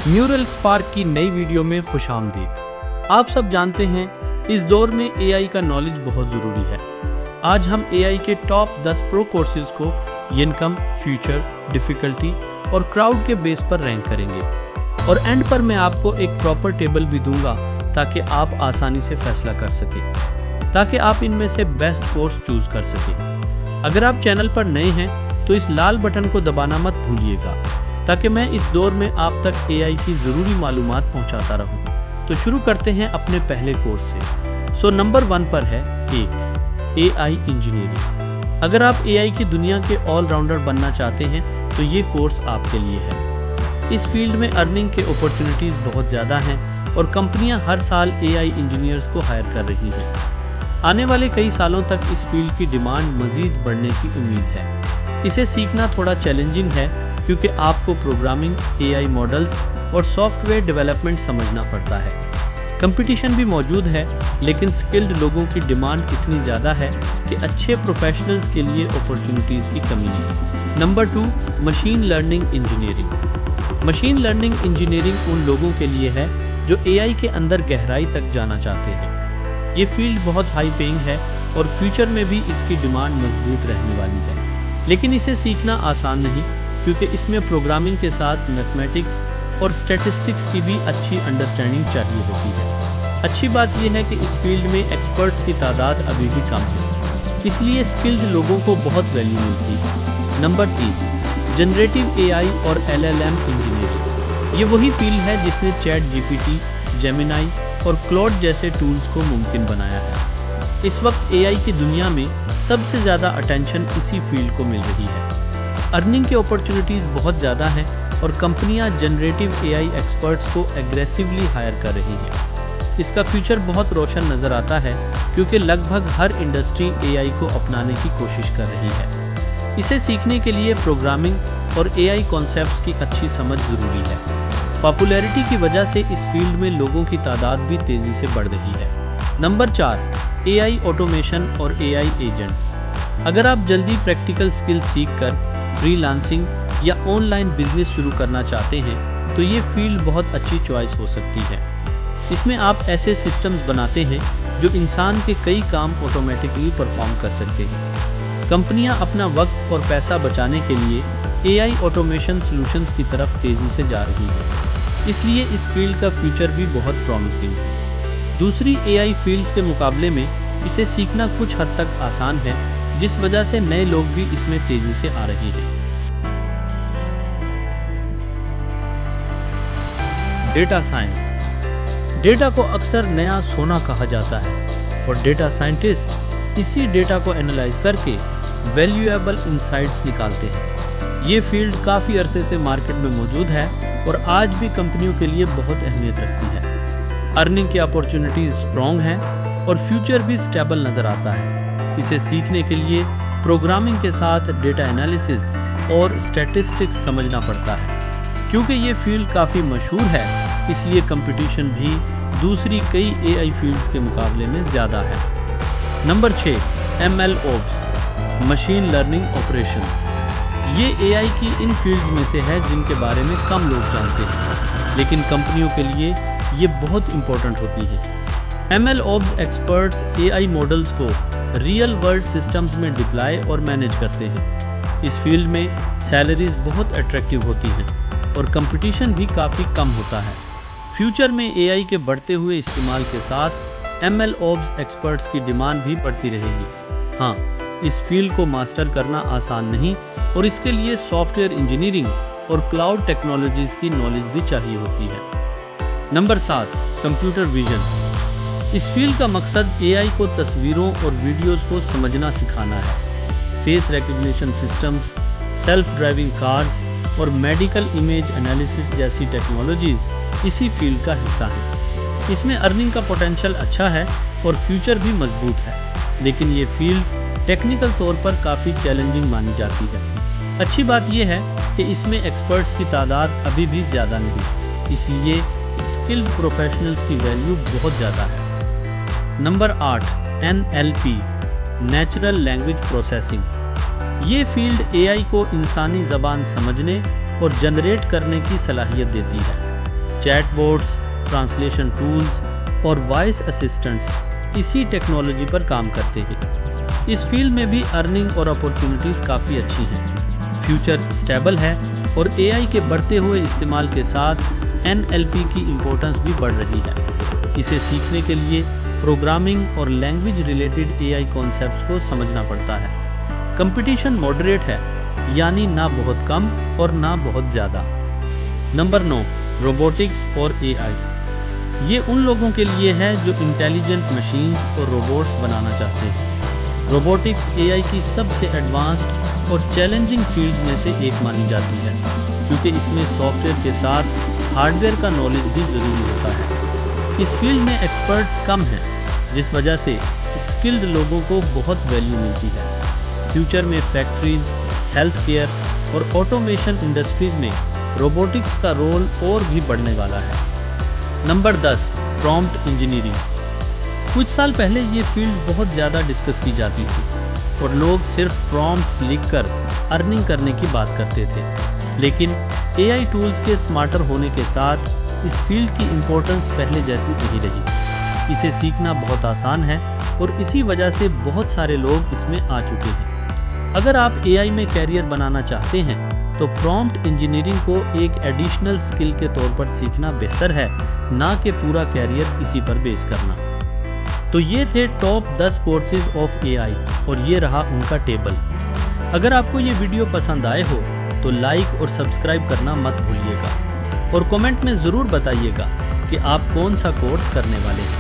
Neural spark की नई video में खुशामदीद। आप सब जानते हैं इस दौर में एआई का नॉलेज बहुत ज़रूरी है। आज हम एआई के टॉप 10 प्रो कोर्सेज को इनकम, फ्यूचर, डिफ़िकल्टी और क्राउड के बेस पर रैंक करेंगे और एंड पर मैं आपको एक प्रॉपर टेबल भी दूंगा ताकि आप आसानी से फैसला कर सकें, ताकि आप इनमें से बेस्ट कोर्स चूज़ कर सकें। अगर आप चैनल पर नए हैं तो इस लाल बटन को दबाना मत भूलिएगा ताकि मैं इस दौर में आप तक एआई की ज़रूरी मालूमात पहुंचाता रहूं। तो शुरू करते हैं अपने पहले कोर्स से। नंबर 1 पर है एआई इंजीनियरिंग। अगर आप एआई की दुनिया के ऑलराउंडर बनना चाहते हैं तो ये कोर्स आपके लिए है। इस फील्ड में अर्निंग के अपॉर्चुनिटीज़ बहुत ज़्यादा हैं और कंपनियां हर साल एआई इंजीनियर्स को हायर कर रही हैं। आने वाले कई सालों तक इस फील्ड की डिमांड मज़ीद बढ़ने की उम्मीद है। इसे सीखना थोड़ा चैलेंजिंग है क्योंकि आपको प्रोग्रामिंग, एआई मॉडल्स और सॉफ्टवेयर डेवलपमेंट समझना पड़ता है। कंपटीशन भी मौजूद है, लेकिन स्किल्ड लोगों की डिमांड इतनी ज़्यादा है कि अच्छे प्रोफेशनल्स के लिए अपॉर्चुनिटीज़ की कमी नहीं। Number 2, machine learning engineering. Machine learning engineering उन लोगों के लिए है जो एआई के अंदर गहराई तक जाना चाहते हैं। ये फील्ड बहुत हाई पेइंग है और फ्यूचर में भी इसकी डिमांड मजबूत रहने वाली है, लेकिन इसे सीखना आसान नहीं क्योंकि इसमें प्रोग्रामिंग के साथ मैथमेटिक्स और स्टैटिस्टिक्स की भी अच्छी अंडरस्टैंडिंग चाहिए होती है। अच्छी बात यह है कि इस फील्ड में एक्सपर्ट्स की तादाद अभी भी कम है, इसलिए स्किल्ड लोगों को बहुत वैल्यू मिलती है। नंबर 3, जनरेटिव एआई और एलएलएम इंजीनियरिंग। ये वही फील्ड है जिसने चैट जीपीटी, जेमिनाई और क्लॉड जैसे टूल्स को मुमकिन बनाया है। इस वक्त एआई की दुनिया में सबसे ज़्यादा अटेंशन इसी फील्ड को मिल रही है। अर्निंग के अपॉर्चुनिटीज़ बहुत ज़्यादा हैं और कंपनियां जनरेटिव एआई एक्सपर्ट्स को एग्रेसिवली हायर कर रही हैं। इसका फ्यूचर बहुत रोशन नज़र आता है क्योंकि लगभग हर इंडस्ट्री एआई को अपनाने की कोशिश कर रही है। इसे सीखने के लिए प्रोग्रामिंग और एआई कॉन्सेप्ट्स की अच्छी समझ ज़रूरी है। पॉपुलैरिटी की वजह से इस फील्ड में लोगों की तादाद भी तेज़ी से बढ़ रही है। नंबर 4, एआई ऑटोमेशन और एआई एजेंट्स। अगर आप जल्दी प्रैक्टिकल स्किल सीख कर फ्रीलांसिंग या ऑनलाइन बिजनेस शुरू करना चाहते हैं तो ये फील्ड बहुत अच्छी चॉइस हो सकती है। इसमें आप ऐसे सिस्टम्स बनाते हैं जो इंसान के कई काम ऑटोमेटिकली परफॉर्म कर सकते हैं। कंपनियां अपना वक्त और पैसा बचाने के लिए एआई ऑटोमेशन सॉल्यूशंस की तरफ तेज़ी से जा रही है, इसलिए इस फील्ड का फ्यूचर भी बहुत प्रॉमिसिंग है। दूसरी एआई फील्ड्स के मुकाबले में इसे सीखना कुछ हद तक आसान है, जिस वजह से नए लोग भी इसमें तेजी से आ रहे हैं। Data science. डेटा को अक्सर नया सोना कहा जाता है और डेटा साइंटिस्ट इसी डेटा को एनालाइज करके वैल्यूएबल इंसाइट्स निकालते हैं। ये फील्ड काफ़ी अरसे से मार्केट में मौजूद है और आज भी कंपनियों के लिए बहुत अहमियत रखती है। अर्निंग की अपॉर्चुनिटीज स्ट्रॉन्ग हैं और फ्यूचर भी स्टेबल नज़र आता है। इसे सीखने के लिए प्रोग्रामिंग के साथ डेटा एनालिसिस और स्टैटिस्टिक्स समझना पड़ता है। क्योंकि ये फील्ड काफ़ी मशहूर है, इसलिए कंपटीशन भी दूसरी कई एआई फील्ड्स के मुकाबले में ज़्यादा है। Number 6, MLOps, machine learning operations. ये एआई की इन फील्ड्स में से है जिनके बारे में कम लोग जानते हैं, लेकिन कंपनियों के लिए ये बहुत इम्पोर्टेंट होती है। MLOps एक्सपर्ट्स एआई मॉडल्स को रियल वर्ल्ड सिस्टम्स में डिप्लॉय और मैनेज करते हैं। इस फील्ड में सैलरीज बहुत अट्रैक्टिव होती हैं और कंपटीशन भी काफ़ी कम होता है। फ्यूचर में एआई के बढ़ते हुए इस्तेमाल के साथ MLOps एक्सपर्ट्स की डिमांड भी बढ़ती रहेगी। हाँ, इस फील्ड को मास्टर करना आसान नहीं और इसके लिए सॉफ्टवेयर इंजीनियरिंग और क्लाउड टेक्नोलॉजीज़ की नॉलेज भी चाहिए होती है। Number 7, computer vision. इस फील्ड का मकसद एआई को तस्वीरों और वीडियोस को समझना सिखाना है। Face recognition systems, self driving cars और मेडिकल इमेज एनालिसिस जैसी टेक्नोलॉजीज़ इसी फील्ड का हिस्सा हैं। इसमें अर्निंग का पोटेंशियल अच्छा है और फ्यूचर भी मजबूत है, लेकिन ये फील्ड टेक्निकल तौर पर काफ़ी चैलेंजिंग मानी जाती है। अच्छी बात यह है कि इसमें एक्सपर्ट्स की तादाद अभी भी ज़्यादा नहीं, इसलिए स्किल्ड प्रोफेशनल्स की वैल्यू बहुत ज़्यादा है। Number 8, NLP, natural language processing. ये फील्ड एआई को इंसानी ज़बान समझने और जनरेट करने की सलाहियत देती है। चैट बोट्स, ट्रांसलेशन टूल्स और वॉइस असिस्टेंट्स इसी टेक्नोलॉजी पर काम करते हैं। इस फील्ड में भी अर्निंग और अपॉर्चुनिटीज़ काफ़ी अच्छी हैं। फ्यूचर स्टेबल है और AI के बढ़ते हुए इस्तेमाल के साथ NLP की इम्पोर्टेंस भी बढ़ रही है। इसे सीखने के लिए प्रोग्रामिंग और लैंग्वेज रिलेटेड AI कॉन्सेप्ट्स को समझना पड़ता है। कंपटीशन मॉडरेट है, यानी ना बहुत कम और ना बहुत ज़्यादा। नंबर 9, रोबोटिक्स और AI। ये उन लोगों के लिए है जो इंटेलिजेंट मशीन्स और रोबोट्स बनाना चाहते हैं। रोबोटिक्स AI की सबसे एडवांस्ड और चैलेंजिंग फील्ड में से एक मानी जाती है, क्योंकि इसमें सॉफ्टवेयर के साथ हार्डवेयर का नॉलेज भी ज़रूरी होता है। इस फील्ड में एक्सपर्ट्स कम हैं, जिस वजह से स्किल्ड लोगों को बहुत वैल्यू मिलती है। फ्यूचर में फैक्ट्रीज, हेल्थ केयर और ऑटोमेशन इंडस्ट्रीज में रोबोटिक्स का रोल और भी बढ़ने वाला है। Number 10, prompt engineering. कुछ साल पहले ये फील्ड बहुत ज़्यादा डिस्कस की जाती थी और लोग सिर्फ प्रॉम्प्ट्स लिखकर अर्निंग करने की बात करते थे। लेकिन AI टूल्स के स्मार्टर होने के साथ इस फील्ड की इम्पोर्टेंस पहले जैसी नहीं रही। इसे सीखना बहुत आसान है और इसी वजह से बहुत सारे लोग इसमें आ चुके हैं। अगर आप AI में कैरियर बनाना चाहते हैं तो प्रॉम्प्ट इंजीनियरिंग को एक एडिशनल स्किल के तौर पर सीखना बेहतर है, ना कि पूरा कैरियर इसी पर बेस करना। तो ये थे टॉप 10 कोर्सेज ऑफ AI और ये रहा उनका टेबल। अगर आपको ये वीडियो पसंद आए हो तो लाइक और सब्सक्राइब करना मत भूलिएगा और कमेंट में ज़रूर बताइएगा कि आप कौन सा कोर्स करने वाले हैं।